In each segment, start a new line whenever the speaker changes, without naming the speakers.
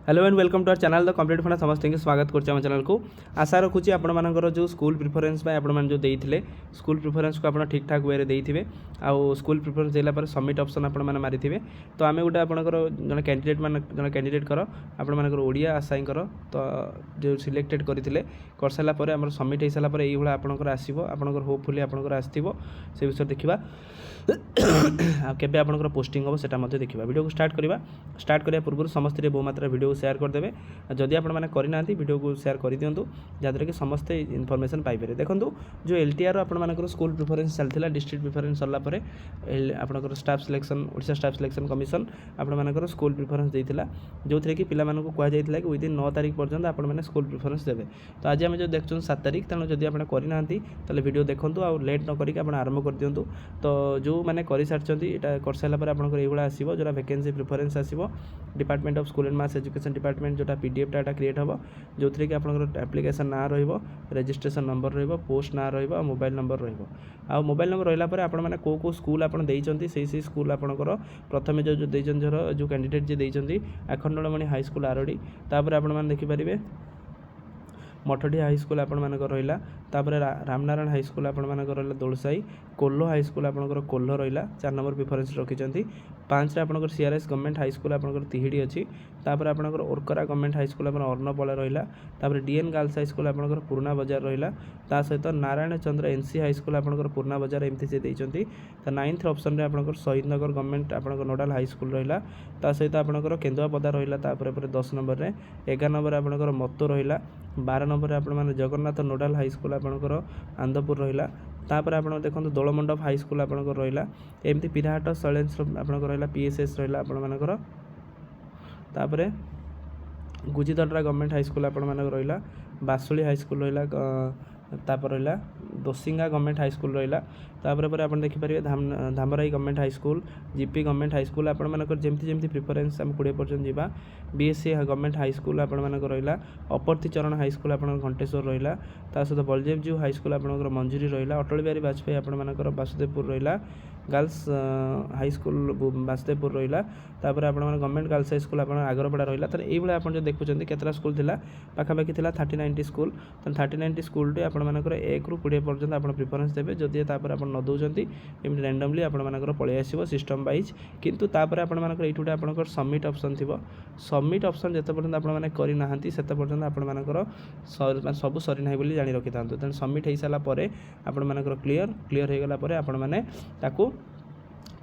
Hello and welcome to our channel the complete फंडा समस्त स्वागत कर चैनल को आशा रखुची आपंकर जो स्कूल प्रिफरेन्स आपने जो देते स्कूल प्रिफरेन्स को आप ठीक ठाक वे देते आउ स्कूल प्रिफरेन्स देला सबमिट ऑप्शन आपने मारी तो आम गोटे आपंकर जन कैंडिडेट मान जन कैंडिडेट कर आपंकर ओडिया आशाई तो जो सिलेक्टेड करते कर सारापर आम सबमिट हो सारापर ये आपंकर आसो आपंकर होपफुली आपंकर आसो से विषय देखा केबे आपंकर पोस्टिंग हम से देखा वीडियो को स्टार्ट करने पूर्व समस्त बहु मात्रा वीडियो को शेयर करदे जदि आपने करना वीडियो को शेयर कर दिंतु जहाँद्वारा कि समस्ते इनफर्मेशन पाइपर देखो जो एलटीआर आपर स्कूल प्रिफरेन्स चलता डिस्ट्रिक्ट प्रिफरेन्स सरलापर आपंकर staff selection Odisha staff selection commission आपंकर स्कूल प्रिफरेन्स देता जो थे कि पिलाମାନଙ୍କୁ कहुई कि विदिन 9 तारिख पर्यंत आपने स्कूल प्रिफरेन्स देवे तो आज आम जो देखुं 7 तारिख तेणु जब आप करना तो वीडियो देखूँ और लेट न करके आरंभ कर दिंतु तो जो मैंने कर सारी यहाँ कर सारापर आपंकर ये आसो जो वैकेंसी प्रिफरेन्स आसो department of school and mass education department जोटा पीडीएफ डाटा क्रिएट हम जो थी कि आपंकर एप्लिकेशन ना रजिस्ट्रेशन नंबर रोस्ट ना मोबाइल नंबर आ मोबाइल नंबर रहा आपने कौ स्कूल आप से स्कूल आपंकर प्रथम जो देर जो कैंडिडेट जी देती आखंडमणि हाई स्कूल आरडी तापर आपने देखिपारे मठडी हाई स्कूल आपर रहा रामनारायण हाई स्कूल आपर रहा दोलसाई कोल्हो हाई स्कूल आपंकर कोल्हो रहा 4 नंबर प्रिफरेन्स रखिंट 5 आपंकर सीआरएस गवर्नमेंट हाई स्कूल आपंकर तिहिड़ी अच्छी तापर आपंकर ओरकरा गवर्नमेंट हाई स्कूल आप अर्णपला रहा डीएन गर्ल्स हाई स्कूल आपंकर पुराना बजार रहा सहित नारायण चंद्र एनसी हाई स्कूल आपंकर पुराना बजार एमती से देती तो 9th ऑप्शन में आपंकर शहीद नगर गवर्नमेंट आपंकर नोडाल हाई स्कूल रहा सहित आपंकर केन्दुआपदा रहा 10 नंबर में 11 नंबर आपंकर मतो रहा 12 नंबर आपने जगन्नाथ नोडाल हाई स्कूल आपंकर आंदपुर रहा तापर आप देखो दोलमंडप हाई स्कूल आपंकर रहा एमती पिराहाट शैलेन्द्र आपंकर रहा पीएसएस रहा आपंकर तापर गुजिदड्रा गवर्नमेंट हाई स्कूल आपंकर रहा बासुली हाई स्कूल रहा तापर रहा दोसिंगा गवर्नमेंट हाई स्कूल रहा तापर आप देखिपारे Dhamrai government high school GP government high school आपर जमी प्रिफरेन्स आम 20 पर्यंत जावा बीएससी गवर्नमेंट हाई स्कूल आपर रहा अपर्थी चरण हाई स्कूल आप घंटेश्वर रहा सहित बलदेव जीव हाई स्कूल आपर मंजूरी रहा अटल बिहारी वाजपेयी आपर वासुदेवपुर रहा गर्ल्स हाई स्कूल वासुदेवपुर रहा तापर आप गवर्नमेंट गर्ल्स हाई स्कूल आगरपड़ा रहा तो ये आप जो देखुं केतटा स्कूल थी पाखापाखि 30-90 स्कूल तो 30-90 स्कूल आपर 1 ରୁ 20 पर्यंत आप प्रिफरेन्स देते जदि तापर आप न दौरान एमती रैंडमली आपर पलि आसो सिस्टम वाइज किंतु तापर आपर ये गोटे आप सबमिट ऑप्शन थी सबमिट ऑप्शन जिते पर्यंत आपने करना से पर्यंत आपर सब सरीना बोली जानी रखी था तेणु सबमिट हो सारापर आपर क्लीयर हो गला आपने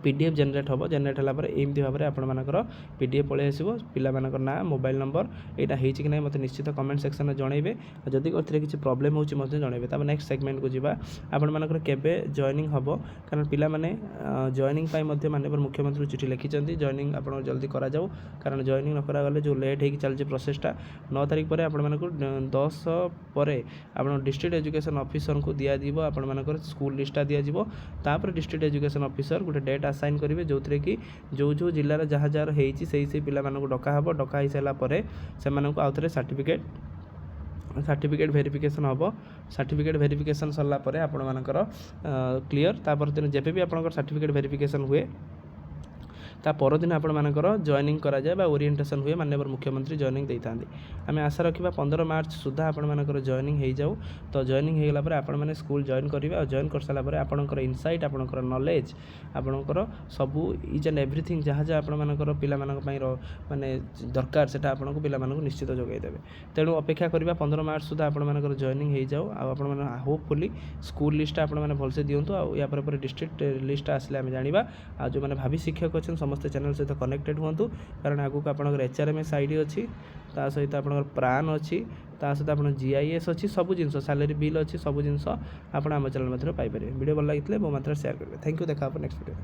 पीडीएफ जेनेट हम जेनेट होगापर एमती भाव में आपर पीडीएफ पलि आसो पिला ना मोबाइल नंबर यहाँ होती कि मत निश्चित कमेंट सेक्शन में जनइबे जदि किसी प्रॉब्लम होती जनइबे तब नेक्स्ट सेगमेंट को जीवा आपर केबे जॉइनिंग हम कारण पिला माने जॉइनिंग माननीय मुख्यमंत्री चिठी लिखिं जॉइनिंग आप जल्दी करा जाऊ कारण जॉइनिंग न करागले जो लेट हो चलती प्रोसेसटा 9 तारिख पर आपको 10 पर आप डिस्ट्रिक्ट एजुकेशन ऑफिसर को दिज्व आपर स्कूल लिस्टा दिज्व तापर डिस्ट्रिक्ट एजुकेशन ऑफिसर गोटे डेट असाइन करेंगे जो थे कि जो जिलार जहाँ जहाँ होती से पिला डका डका हो सारापर से आउ थे सर्टिफिकेट वेरिफिकेशन हम सर्टिफिकेट वेरिफिकेशन सरलापर आपर क्लीयर तापर दिन जब भी आप सर्टिफिकेट वेरिफिकेशन हुए ता परदिन आपर जॉइनिंग करा जाए बा ओरिएंटेशन हुए माननीय मुख्यमंत्री जॉइनिंग देता आम आशा रखा 15 मार्च सुधा आपर जॉइनिंग हो जाऊ तो जॉइनिंग हो गला आप स्कूल जॉइन करेंगे और जॉइन कर सारापर आपंकर इनसाइट आपंकर नॉलेज आपंकर सबू इच एंड एवरीथिंग जहाँ जहाँ आपर पिला माने दरकार से आपको पिला निश्चित जोगेदेवे तेणु अपेक्षा करवा 15 मार्च सुधा आपर जॉइनिंग हो जाऊ आप होपफुली स्कूल लिस्ट आपने भलसे दिंतु या डिस्ट्रिक्ट लिस्ट आसले आम जाना आ जो मैंने भावी शिक्षक अच्छे समस्त चैनल सहित कनेक्टेड हूँ कारण आगू आप एचआरएमएस आईडी अच्छी ता सहित आप प्राण अच्छी ता सहित आप जीआईएस अच्छी सब जिन सैलरी बिल अच्छी सब जिन आप चैनल पाइपर वीडियो भल लगी बहुत मात्रा शेयर करेंगे थैंक यू देखा नेक्स्ट वीडियो।